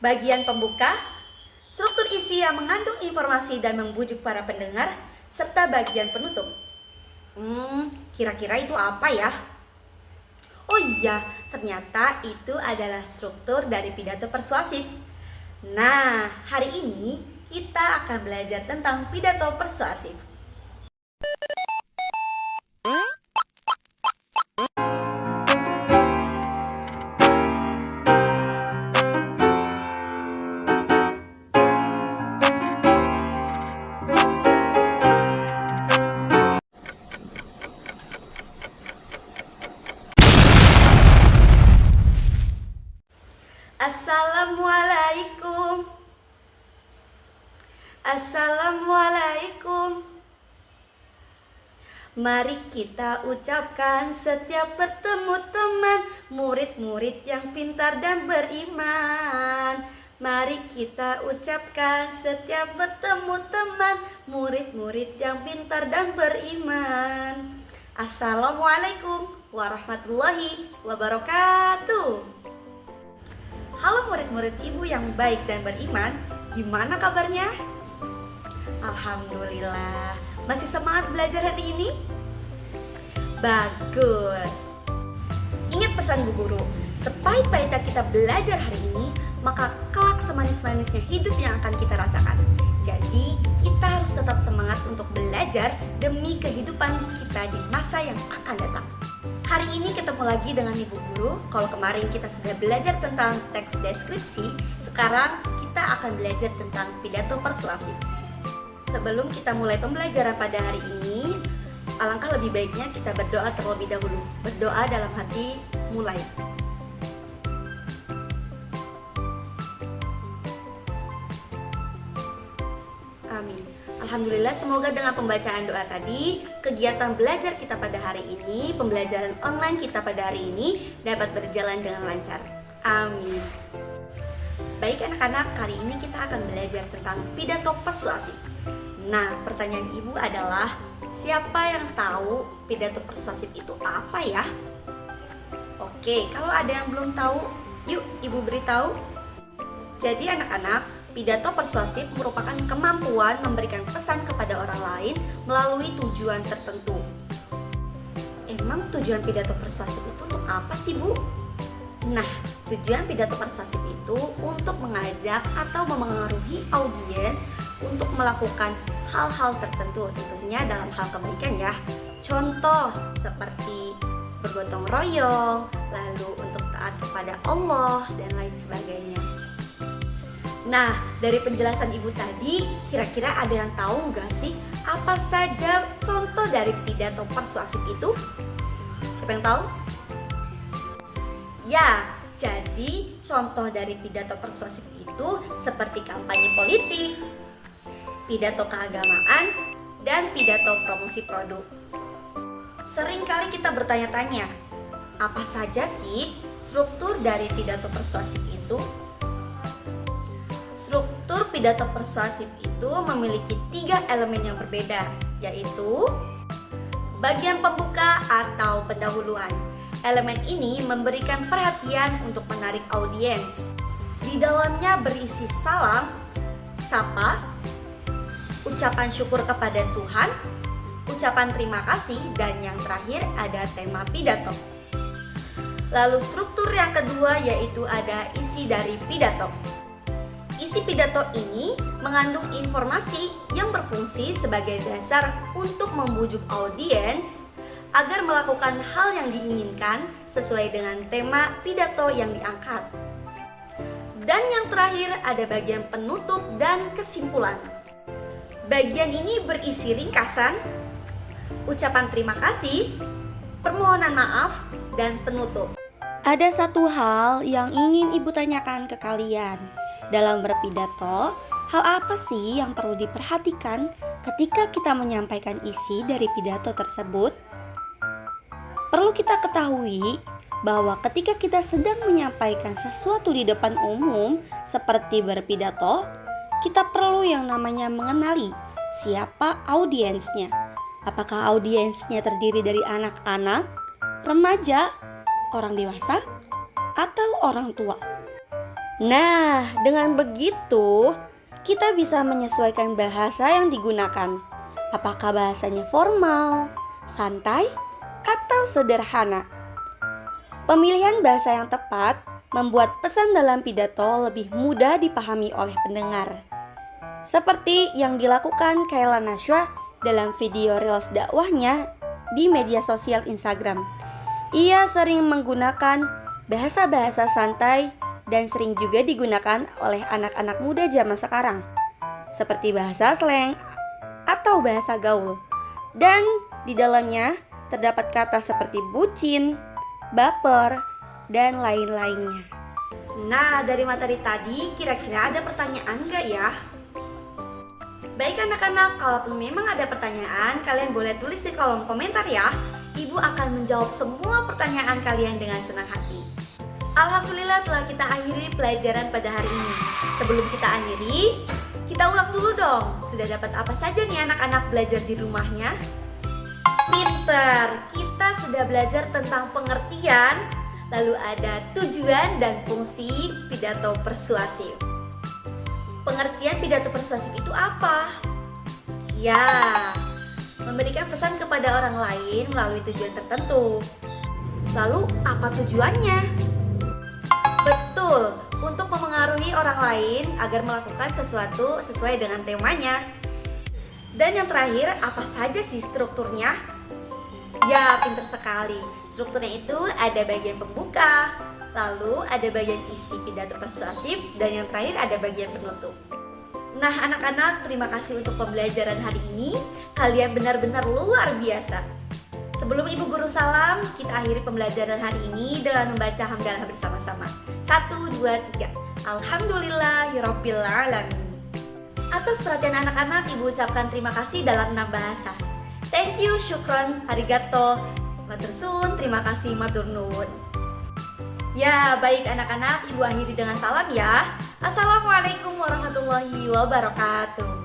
Bagian pembuka, struktur isi yang mengandung informasi dan membujuk para pendengar, serta bagian penutup. Kira-kira itu apa ya? Oh iya, ternyata itu adalah struktur dari pidato persuasif. Nah, hari ini kita akan belajar tentang pidato persuasif. Assalamualaikum. Assalamualaikum. Mari kita ucapkan setiap bertemu teman, murid-murid yang pintar dan beriman. Mari kita ucapkan setiap bertemu teman, murid-murid yang pintar dan beriman. Assalamualaikum warahmatullahi wabarakatuh. Halo murid-murid ibu yang baik dan beriman, gimana kabarnya? Alhamdulillah, masih semangat belajar hari ini? Bagus. Ingat pesan Bu Guru, sepahit-pahitnya kita belajar hari ini, maka kelak semanis-manisnya hidup yang akan kita rasakan. Jadi, kita harus tetap semangat untuk belajar demi kehidupan kita di masa yang akan datang. Hari ini ketemu lagi dengan Ibu Guru. Kalau kemarin kita sudah belajar tentang teks deskripsi, sekarang kita akan belajar tentang pidato persuasif. Sebelum kita mulai pembelajaran pada hari ini, alangkah lebih baiknya kita berdoa terlebih dahulu. Berdoa dalam hati, mulai. Amin. Alhamdulillah, semoga dengan pembacaan doa tadi, kegiatan belajar kita pada hari ini, pembelajaran online kita pada hari ini dapat berjalan dengan lancar. Amin. Baik anak-anak, kali ini kita akan belajar tentang pidato persuasif. Nah, pertanyaan ibu adalah, siapa yang tahu pidato persuasif itu apa ya? Oke, kalau ada yang belum tahu, yuk ibu beritahu. Jadi anak-anak, pidato persuasif merupakan kemampuan memberikan pesan kepada orang lain melalui tujuan tertentu. Emang tujuan pidato persuasif itu untuk apa sih, Bu? Nah, tujuan pidato persuasif itu untuk mengajak atau memengaruhi audiens untuk melakukan hal-hal tertentu, tentunya dalam hal kebaikan ya. Contoh seperti bergotong royong, lalu untuk taat kepada Allah dan lain sebagainya. Nah, dari penjelasan ibu tadi, kira-kira ada yang tahu nggak sih apa saja contoh dari pidato persuasif itu? Siapa yang tahu? Ya, jadi contoh dari pidato persuasif itu seperti kampanye politik, pidato keagamaan, dan pidato promosi produk. Seringkali kita bertanya-tanya, apa saja sih struktur dari pidato persuasif itu? Struktur pidato persuasif itu memiliki 3 elemen yang berbeda, yaitu bagian pembuka atau pendahuluan. Elemen ini memberikan perhatian untuk menarik audiens. Di dalamnya berisi salam, sapa, ucapan syukur kepada Tuhan, ucapan terima kasih, dan yang terakhir ada tema pidato. Lalu struktur yang kedua yaitu ada isi dari pidato. Isi pidato ini mengandung informasi yang berfungsi sebagai dasar untuk membujuk audiens agar melakukan hal yang diinginkan sesuai dengan tema pidato yang diangkat. Dan yang terakhir ada bagian penutup dan kesimpulan. Bagian ini berisi ringkasan, ucapan terima kasih, permohonan maaf, dan penutup. Ada satu hal yang ingin ibu tanyakan ke kalian. Dalam berpidato, hal apa sih yang perlu diperhatikan ketika kita menyampaikan isi dari pidato tersebut? Perlu kita ketahui bahwa ketika kita sedang menyampaikan sesuatu di depan umum seperti berpidato, kita perlu yang namanya mengenali siapa audiensnya. Apakah audiensnya terdiri dari anak-anak, remaja, orang dewasa, atau orang tua? Nah, dengan begitu, kita bisa menyesuaikan bahasa yang digunakan. Apakah bahasanya formal, santai, atau sederhana? Pemilihan bahasa yang tepat membuat pesan dalam pidato lebih mudah dipahami oleh pendengar. Seperti yang dilakukan Kayla Nashwa dalam video Reels dakwahnya di media sosial Instagram. Ia sering menggunakan bahasa-bahasa santai dan sering juga digunakan oleh anak-anak muda zaman sekarang, seperti bahasa slang atau bahasa gaul. Dan di dalamnya terdapat kata seperti bucin, baper, dan lain-lainnya. Nah, dari materi tadi kira-kira ada pertanyaan nggak ya? Baik anak-anak, kalaupun memang ada pertanyaan, kalian boleh tulis di kolom komentar ya. Ibu akan menjawab semua pertanyaan kalian dengan senang hati. Alhamdulillah telah kita akhiri pelajaran pada hari ini. Sebelum kita akhiri, kita ulang dulu dong. Sudah dapat apa saja nih anak-anak belajar di rumahnya? Pinter, kita sudah belajar tentang pengertian, lalu ada tujuan dan fungsi pidato persuasif. Pengertian pidato persuasif itu apa? Ya, memberikan pesan kepada orang lain melalui tujuan tertentu. Lalu apa tujuannya? Betul, untuk memengaruhi orang lain agar melakukan sesuatu sesuai dengan temanya. Dan yang terakhir, apa saja sih strukturnya? Ya, pintar sekali. Strukturnya itu ada bagian pembuka, lalu ada bagian isi pidato persuasif, dan yang terakhir ada bagian penutup. Nah anak-anak, terima kasih untuk pembelajaran hari ini. Kalian benar-benar luar biasa. Sebelum Ibu Guru salam, kita akhiri pembelajaran hari ini dengan membaca hamdalah bersama-sama. 1, 2, 3. Alhamdulillahirabbil alamin. Atas perhatian anak-anak, Ibu ucapkan terima kasih dalam 6 bahasa. Thank you, syukron, arigato, matur suwun, terima kasih, matur nuwun. Ya, baik anak-anak, Ibu akhiri dengan salam ya. Assalamualaikum warahmatullahi wabarakatuh.